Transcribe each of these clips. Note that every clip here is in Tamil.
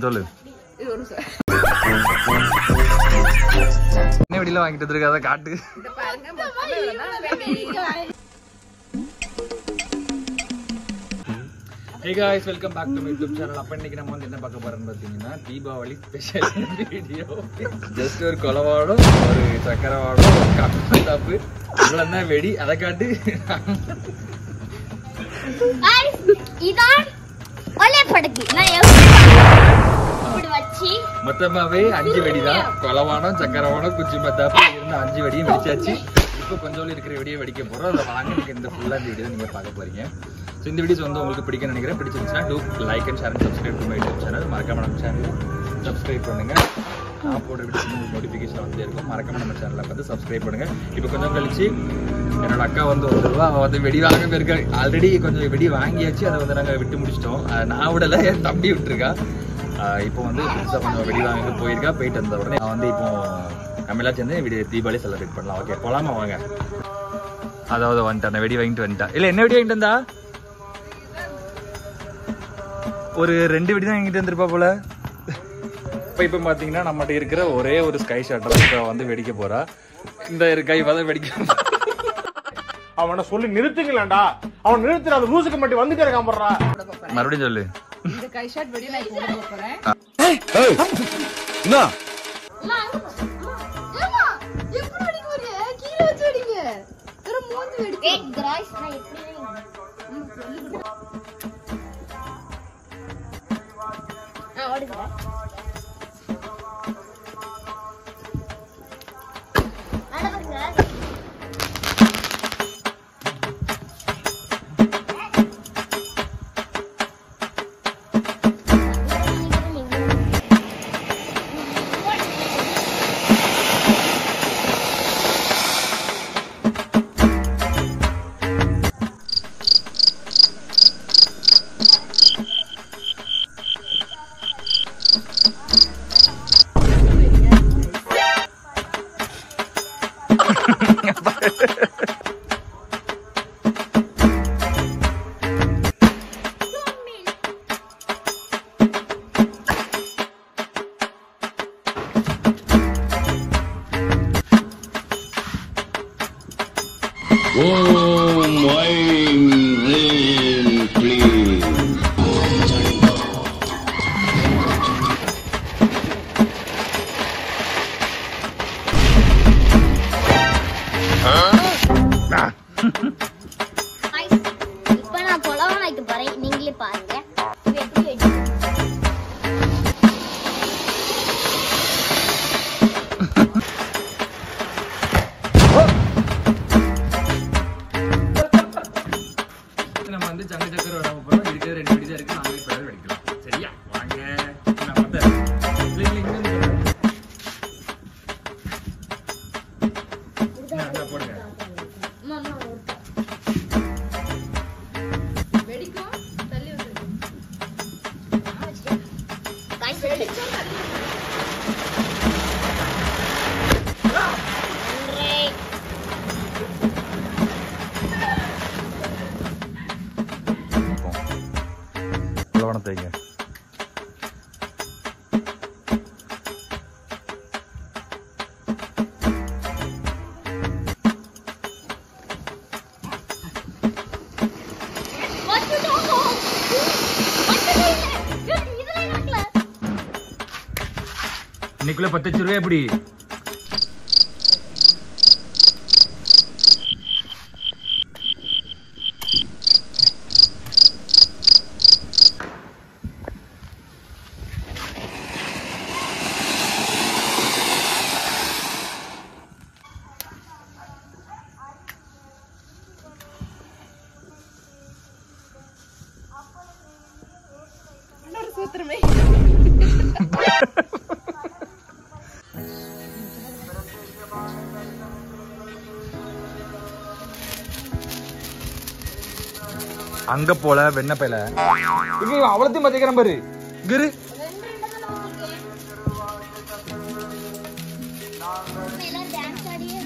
சொல்லு. என்ன வெடியில வாங்கிட்டு வந்திருக்க, அதை காட்டு. Hey guys, welcome back to my YouTube channel. அப்ப இன்னைக்கு நம்ம வந்து என்ன பார்க்க போறோம்னு பாத்தீங்கன்னா தீபாவளி ஸ்பெஷல் வீடியோ. ஜஸ்ட் ஒரு கொலவாடும், ஒரு சக்கரவாடும், ஒரு கப்பு இவ்வளவுதான் வெடி. அதை காட்டு. இதான் ஒலே படக்கு. நான் இப்படி வச்சி மொத்தமாவே 5 வெடி தான். கொலவாடம், சக்கரவாடம், குச்சி மத்தாப்பு இருந்த 5 வெடியும் வெடிச்சாச்சு. இப்போ கொஞ்சம் இருக்கிற வெடியை வெடிக்க போறோம். அதை வாங்கி இந்த ஃபுல்லா இந்த வீடியோ நீங்க பார்க்க போறீங்க. ஸோ இந்த வீடியோஸ் வந்து உங்களுக்கு பிடிக்கும்னு நினைக்கிறேன். பிடிச்சிருந்துச்சுன்னா do like and share and subscribe to my YouTube channel. மறக்காம நம்ம சேனலை சப்ஸ்கிரைப் பண்ணுங்க. நான் போடுற வீடியோஸ் உங்களுக்கு நோட்டிஃபிகேஷன் வந்துட்டே இருக்கும். மறக்காம நம்ம சேனலை வந்து சப்ஸ்கிரைப் பண்ணுங்க. இப்போ கொஞ்சம் கழிச்சு என்னோட அக்கா வந்து வந்துடுவா. அவள் வந்து வெடி வாங்க போயிருக்கா. ஆல்ரெடி கொஞ்சம் வெடி வாங்கியாச்சு. அதை வந்து நாங்கள் விட்டு முடிச்சிட்டோம். நான் விடலை, என் தம்பி விட்டுருக்கா. இப்போ வந்து புதுசாக கொஞ்சம் வெடி வாங்கிட்டு போயிருக்கா. போயிட்டு வந்த உடனே நான் வந்து இப்போ நம்ம எல்லாம் சேர்ந்து தீபாவளி செலிப்ரேட் பண்ணலாம். ஓகே போலாமா வாங்க. அதாவது வந்துட்டேன், வெடி வாங்கிட்டு வந்துட்டேன். இல்லை என்ன வெடி வாங்கிட்டு வந்தா? ஒரு 2 வெடி தான் வாங்கிட்டு வந்துருப்பா போல. இப்போ பார்த்தீங்கன்னா நம்மகிட்ட இருக்கிற ஒரே ஒரு ஸ்கை ஷாட்டர் இப்போ வந்து வெடிக்க போறா. இந்த கை வந்து வெடிக்க. அவனை சொல்லி நிறுத்துங்களேன்டா. அவன் நிறுத்துற அந்த லூசுக்கு மட்டும் வந்துட்டே இருக்கான் போறா. மறுபடியும் சொல்லு. இந்த கை ஷாட் வெடி நான் போட போறேன். என்ன எப்படி வெடி போறீங்க? கீழ வச்சு வெடிங்க. ஒரு மூஞ்சி வெடி. ஏய் गाइस நான் இப்படி ஓடுறேன். Oh my rain, please. இப்போ நான் கொலவானாய்க்கு போறேன். நீங்களே பாருங்க. எப்படி வெடி நம்ம வந்து சங்க சக்கர விட போறோம். இருக்கிற 2 வெடி தான் இருக்கு. நாங்களே இப்போ வெடிக்கலாம். சரியா வாங்க. நான் வந்து போடுங்க. வெடிக்கும். தள்ளி வச்சிருங்க. गाइस வெடிச்சா கொலவானத்தைங்க. இன்னைக்குள்ள 10 லட்சம் ரூபாய் எப்படி? இன்னொரு சூத்திரமே. அங்க போல வெண்ணப்பையில அவ்வளோத்தையும் பத்திக்கிறேன் பாரு. குரு டான்ஸ் ஆடியே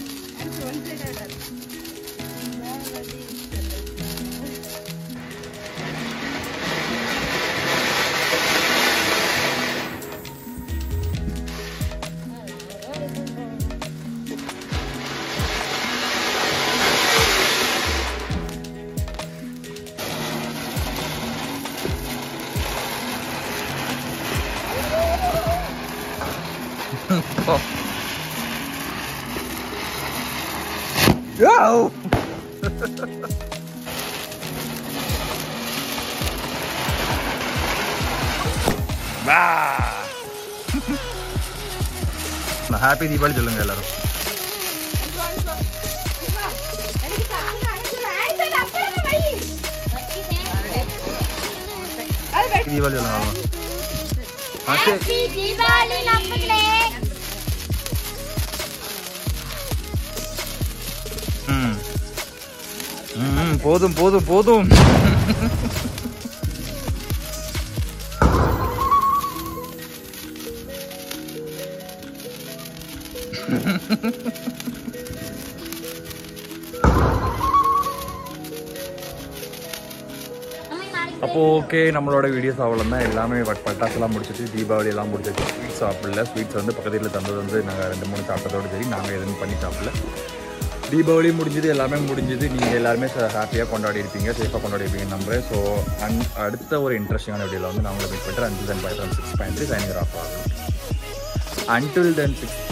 ஹாப்பி தீபாவளி சொல்லுங்க எல்லாரும். தீபாவளி சொல்லுங்க. ஹாப்பி தீபாவளி நண்பர்களே. போதும் போதும் போதும். அப்போ ஓகே, நம்மளோட வீடியோஸ் அவ்வளோதான். எல்லாமே பட்டாசுலாம் முடிச்சிட்டு தீபாவளி எல்லாம் முடிச்சிட்டு ஸ்வீட்ஸ் சாப்பிடல. ஸ்வீட்ஸ் வந்து பக்கத்தில் தந்தது வந்து நாங்கள் 2-3 சாப்பிட்டதோடு சரி, நாங்கள் எதுவும் பண்ணி சாப்பிடல. தீபாவளி முடிஞ்சது, எல்லாமே முடிஞ்சது. நீங்கள் எல்லாருமே ஹாப்பியாக கொண்டாடி இருப்பீங்க, சேஃபாக கொண்டாடி இருப்பீங்க நம்புறேன். ஸோ அடுத்த ஒரு இன்ட்ரெஸ்டிங்கான வீடியோவில் வந்து நான் உங்களை மீட் பண்ணுறேன். Until then, bye from 6.3 signing off. Until then, 6